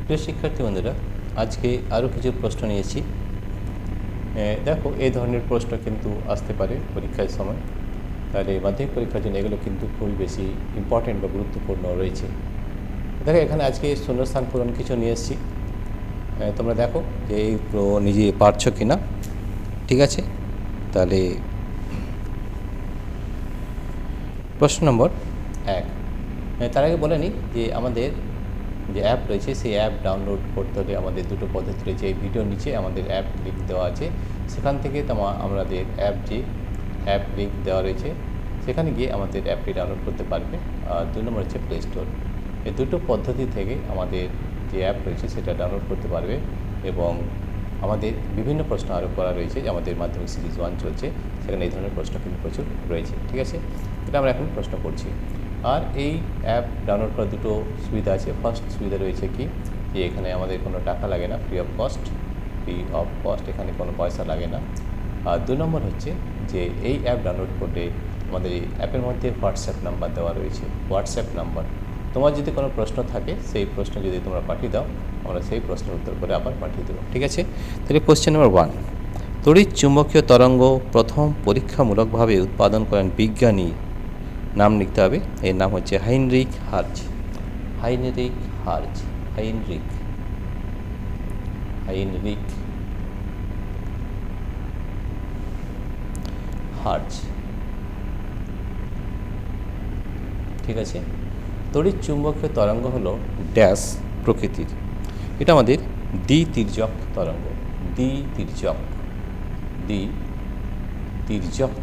প্রিয় শিক্ষার্থী বন্ধুরা, আজকে আরও কিছু প্রশ্ন নিয়েছি। দেখো, এই ধরনের প্রশ্ন কিন্তু আসতে পারে পরীক্ষার সময়। তাহলে মাধ্যমিক পরীক্ষার জন্য এগুলো কিন্তু খুবই বেশি ইম্পর্টেন্ট বা গুরুত্বপূর্ণ রয়েছে। দেখো, এখানে আজকে শূন্যস্থান পূরণ কিছু নিয়ে এসেছি। তোমরা দেখো যে এই নিজে পারছো কি না। ঠিক আছে, তাহলে প্রশ্ন নম্বর 1। তার আগে বলে নিই যে আমাদের যে অ্যাপ রয়েছে সেই অ্যাপ ডাউনলোড করতে হলে আমাদের দুটো পদ্ধতি রয়েছে। এই ভিডিওর নিচে আমাদের অ্যাপ লিঙ্ক দেওয়া আছে, সেখান থেকে আমাদের অ্যাপ লিঙ্ক দেওয়া রয়েছে, সেখানে গিয়ে আমাদের অ্যাপটি ডাউনলোড করতে পারবে। আর 2 নম্বর হচ্ছে প্লে স্টোর। এই দুটো পদ্ধতি থেকে আমাদের যে অ্যাপ রয়েছে সেটা ডাউনলোড করতে পারবে এবং আমাদের বিভিন্ন প্রশ্ন আরও করা রয়েছে। যে আমাদের মাধ্যমিক সিরিজ 1 চলছে, সেখানে এই ধরনের প্রশ্ন কিন্তু প্রচুর রয়েছে। ঠিক আছে, এটা আমরা এখন প্রশ্ন করছি। আর এই অ্যাপ ডাউনলোড করার দুটো সুবিধা আছে। ফার্স্ট সুবিধা রয়েছে কি, যে এখানে আমাদের কোনো টাকা লাগে না, ফ্রি অফ কস্ট, এখানে কোনো পয়সা লাগে না। আর 2 নম্বর হচ্ছে যে এই অ্যাপ ডাউনলোড করলে আমাদের এই অ্যাপের মধ্যে হোয়াটসঅ্যাপ নাম্বার দেওয়া রয়েছে। হোয়াটসঅ্যাপ নাম্বার, তোমার যদি কোনো প্রশ্ন থাকে সেই প্রশ্ন যদি তোমরা পাঠিয়ে দাও, আমরা সেই প্রশ্নের উত্তর করে আবার পাঠিয়ে দেবো। ঠিক আছে, তাহলে কোশ্চেন নম্বর 1। তড়িৎ চুম্বকীয় তরঙ্গ প্রথম পরীক্ষামূলকভাবে উৎপাদন করেন বিজ্ঞানী, নাম লিখতে হবে। এর নাম হচ্ছে হাইনরিখ হার্জ। হার্জ। ঠিক আছে, তড়িৎ চুম্বকীয় তরঙ্গ হলো ড্যাশ প্রকৃতির। এটা আমাদের দ্বিতীর্যক তরঙ্গ, দ্বিতীর্যক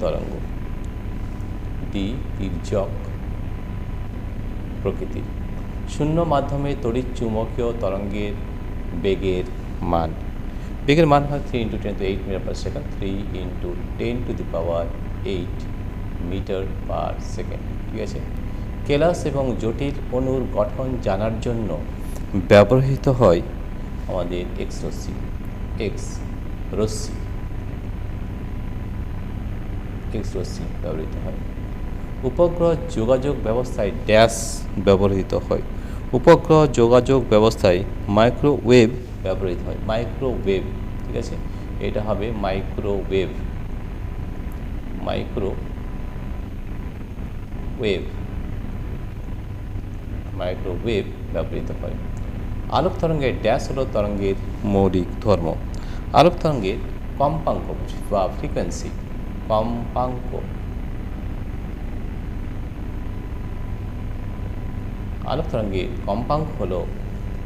তরঙ্গ, দ্বিতীর্যক প্রকৃতির। শূন্য মাধ্যমে তড়িৎ চুম্বকীয় তরঙ্গের বেগের মান হয় 3 × 10⁸ মিটার/সেকেন্ড, 3 × 10⁸ মিটার পার সেকেন্ড। ঠিক আছে, কেলাস এবং জটিল অণুর গঠন জানার জন্য ব্যবহৃত হয় আমাদের এক্স রশ্মি ব্যবহৃত হয়। উপগ্রহ যোগাযোগ ব্যবস্থায় ড্যাশ ব্যবহৃত হয়। উপগ্রহ যোগাযোগ ব্যবস্থায় মাইক্রোওয়েভ ব্যবহৃত হয়। মাইক্রোওয়েভ, ঠিক আছে, এটা হবে মাইক্রোওয়েভ ব্যবহৃত হয়। আলোক তরঙ্গের ড্যাশ হলো তরঙ্গের মৌলিক ধর্ম। আলোক তরঙ্গের কম্পাঙ্ক বা ফ্রিকোয়েন্সি, আলোক তরঙ্গের কম্পাঙ্ক হলো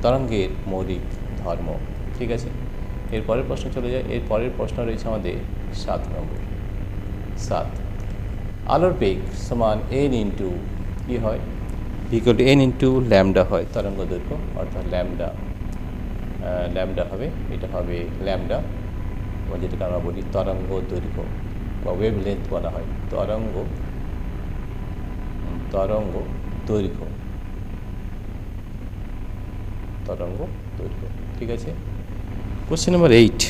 তরঙ্গের মৌলিক ধর্ম। ঠিক আছে, এর পরের প্রশ্ন চলে যায়। এর পরের প্রশ্ন রয়েছে আমাদের 7 নম্বর। 7, আলোর বেগ সমান n ইন্টু কী হয়, equal to n into lambda হয়। তরঙ্গ দৈর্ঘ্য অর্থাৎ ল্যামডা হবে, এটা হবে ল্যামডা, যেটাকে আমরা বলি তরঙ্গ দৈর্ঘ্য বা ওয়েভ লেন্থ বলা হয়। তরঙ্গ দৈর্ঘ্য। ঠিক আছে, কোশ্চেন নম্বর 8।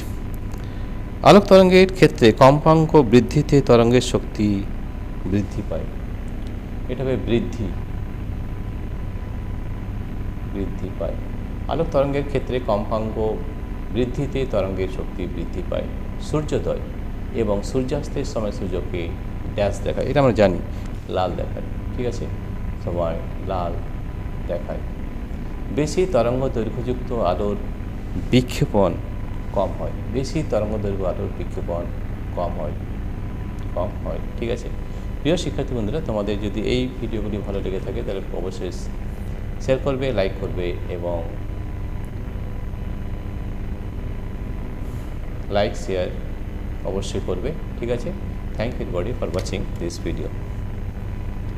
আলোক তরঙ্গের ক্ষেত্রে কম্পাঙ্ক বৃদ্ধিতে তরঙ্গের শক্তি বৃদ্ধি পায়। এটা হবে বৃদ্ধি পায়। আলোক তরঙ্গের ক্ষেত্রে কম্পাঙ্ক বৃদ্ধিতে তরঙ্গের শক্তি বৃদ্ধি পায়। সূর্যোদয় এবং সূর্যাস্তের সময় সূর্যকে ড্যাশ দেখায়, এটা আমরা জানি, লাল দেখায়। ঠিক আছে, সময় লাল দেখায়। বেশি তরঙ্গ দৈর্ঘ্যযুক্ত আলোর বিক্ষেপণ কম হয়। কম হয়। ঠিক আছে, প্রিয় শিক্ষার্থী বন্ধুরা, তোমাদের যদি এই ভিডিওগুলি ভালো লেগে থাকে তাহলে অবশ্যই শেয়ার করবে, লাইক করবে এবং শেয়ার অবশ্যই করবে। ঠিক আছে, thank you everybody for watching this video.